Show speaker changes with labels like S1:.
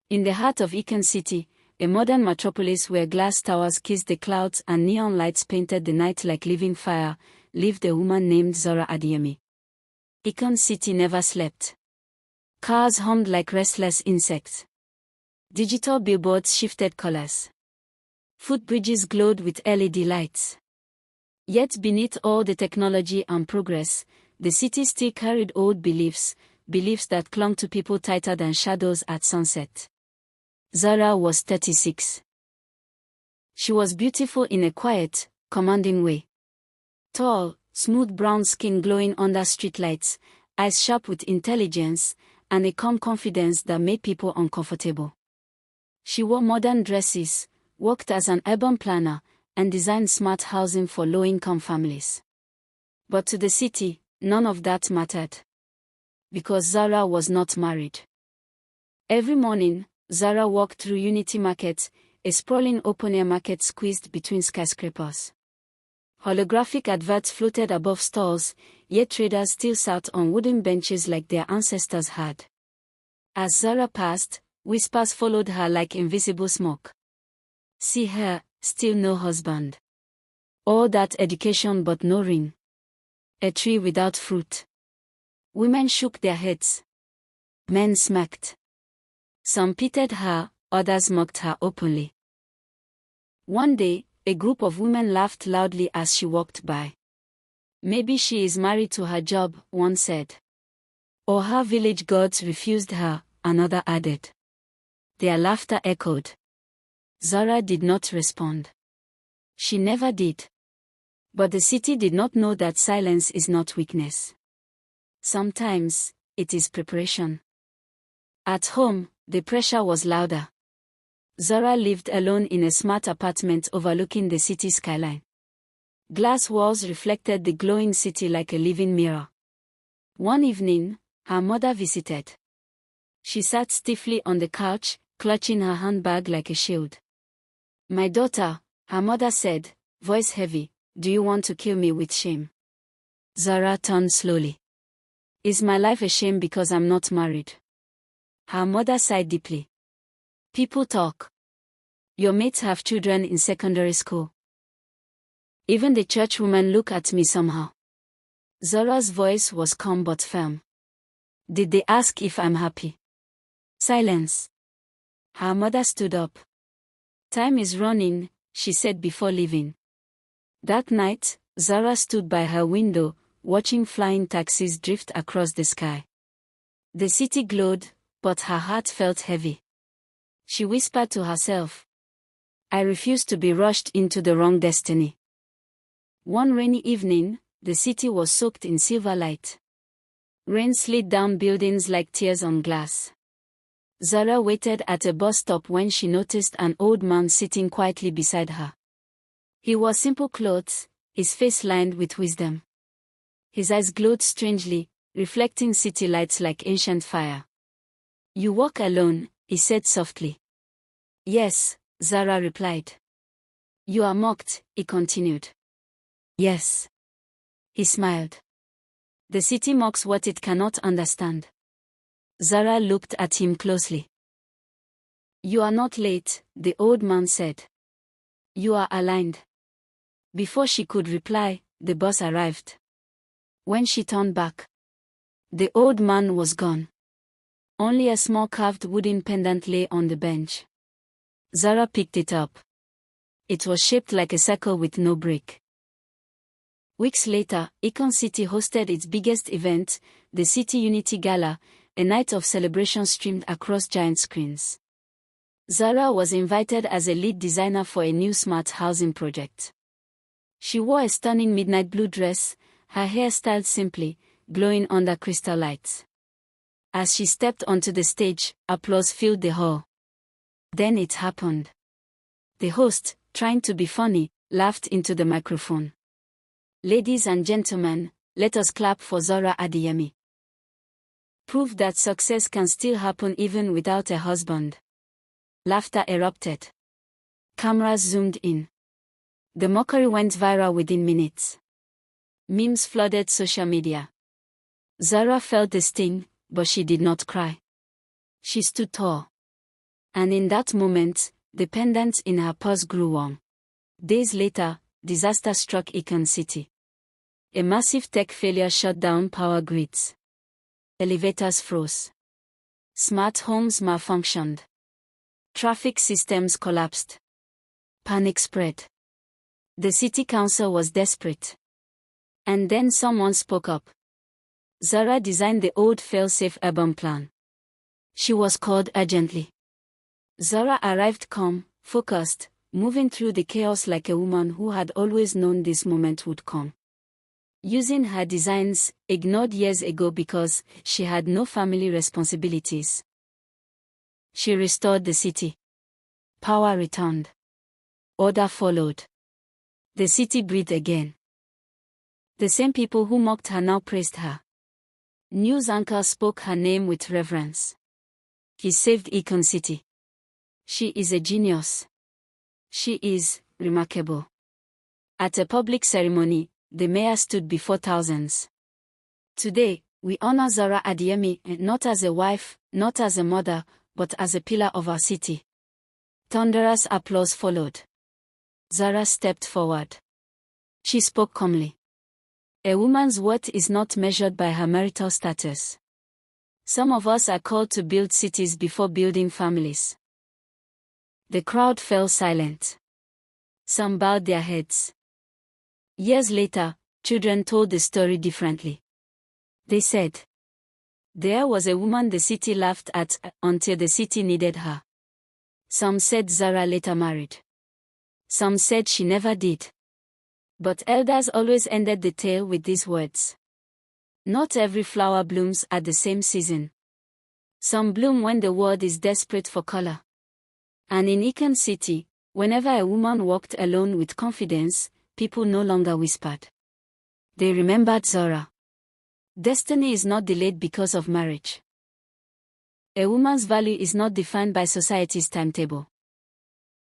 S1: In the heart of Icon City, a modern metropolis where glass towers kissed the clouds and neon lights painted the night like living fire, lived a woman named Zora Adeyemi. Icon City never slept. Cars hummed like restless insects. Digital billboards shifted colors. Footbridges glowed with LED lights. Yet beneath all the technology and progress, the city still carried old beliefs that clung to people tighter than shadows at sunset. Zora was 36. She was beautiful in a quiet, commanding way. Tall, smooth brown skin glowing under streetlights, eyes sharp with intelligence, and a calm confidence that made people uncomfortable. She wore modern dresses, worked as an urban planner, and designed smart housing for low-income families. But to the city, none of that mattered. Because Zora was not married. Every morning, Zara walked through Unity Market, a sprawling open-air market squeezed between skyscrapers. Holographic adverts floated above stalls, yet traders still sat on wooden benches like their ancestors had. As Zara passed, whispers followed her like invisible smoke. See her, still no husband. All that education but no ring. A tree without fruit. Women shook their heads. Men smirked. Some pitied her, others mocked her openly. One day, a group of women laughed loudly as she walked by. Maybe she is married to her job, one said. Or her village gods refused her, another added. Their laughter echoed. Zora did not respond. She never did. But the city did not know that silence is not weakness. Sometimes, it is preparation. At home, the pressure was louder. Zora lived alone in a smart apartment overlooking the city skyline. Glass walls reflected the glowing city like a living mirror. One evening, her mother visited. She sat stiffly on the couch, clutching her handbag like a shield. My daughter, her mother said, voice heavy, do you want to kill me with shame? Zora turned slowly. Is my life a shame because I'm not married? Her mother sighed deeply. People talk. Your mates have children in secondary school. Even the church women look at me somehow. Zora's voice was calm but firm. Did they ask if I'm happy? Silence. Her mother stood up. Time is running, she said before leaving. That night, Zora stood by her window, watching flying taxis drift across the sky. The city glowed, but her heart felt heavy. She whispered to herself, I refuse to be rushed into the wrong destiny. One rainy evening, the city was soaked in silver light. Rain slid down buildings like tears on glass. Zora waited at a bus stop when she noticed an old man sitting quietly beside her. He wore simple clothes, his face lined with wisdom. His eyes glowed strangely, reflecting city lights like ancient fire. You walk alone, he said softly. Yes, Zora replied. You are mocked, he continued. Yes. He smiled. The city mocks what it cannot understand. Zora looked at him closely. You are not late, the old man said. You are aligned. Before she could reply, the bus arrived. When she turned back, the old man was gone. Only a small carved wooden pendant lay on the bench. Zora picked it up. It was shaped like a circle with no break. Weeks later, Icon City hosted its biggest event, the City Unity Gala, a night of celebration streamed across giant screens. Zora was invited as a lead designer for a new smart housing project. She wore a stunning midnight blue dress, her hair styled simply, glowing under crystal lights. As she stepped onto the stage, applause filled the hall. Then it happened. The host, trying to be funny, laughed into the microphone. Ladies and gentlemen, let us clap for Zora Adeyemi. Proof that success can still happen even without a husband. Laughter erupted. Cameras zoomed in. The mockery went viral within minutes. Memes flooded social media. Zora felt the sting, but she did not cry. She stood tall. And in that moment, the pendant in her purse grew warm. Days later, disaster struck Icon City. A massive tech failure shut down power grids. Elevators froze. Smart homes malfunctioned. Traffic systems collapsed. Panic spread. The city council was desperate. And then someone spoke up. Zara designed the old fail-safe urban plan. She was called urgently. Zara arrived calm, focused, moving through the chaos like a woman who had always known this moment would come. Using her designs, ignored years ago because she had no family responsibilities. She restored the city. Power returned. Order followed. The city breathed again. The same people who mocked her now praised her. News anchors spoke her name with reverence. He saved Icon City. She is a genius. She is remarkable. At a public ceremony, the mayor stood before thousands. Today, we honor Zara Adeyemi not as a wife, not as a mother, but as a pillar of our city. Thunderous applause followed. Zara stepped forward. She spoke calmly. A woman's worth is not measured by her marital status. Some of us are called to build cities before building families. The crowd fell silent. Some bowed their heads. Years later, children told the story differently. They said, "There was a woman the city laughed at until the city needed her." Some said Zara later married. Some said she never did. But elders always ended the tale with these words. Not every flower blooms at the same season. Some bloom when the world is desperate for color. And in Icon City, whenever a woman walked alone with confidence, people no longer whispered. They remembered Zara. Destiny is not delayed because of marriage. A woman's value is not defined by society's timetable.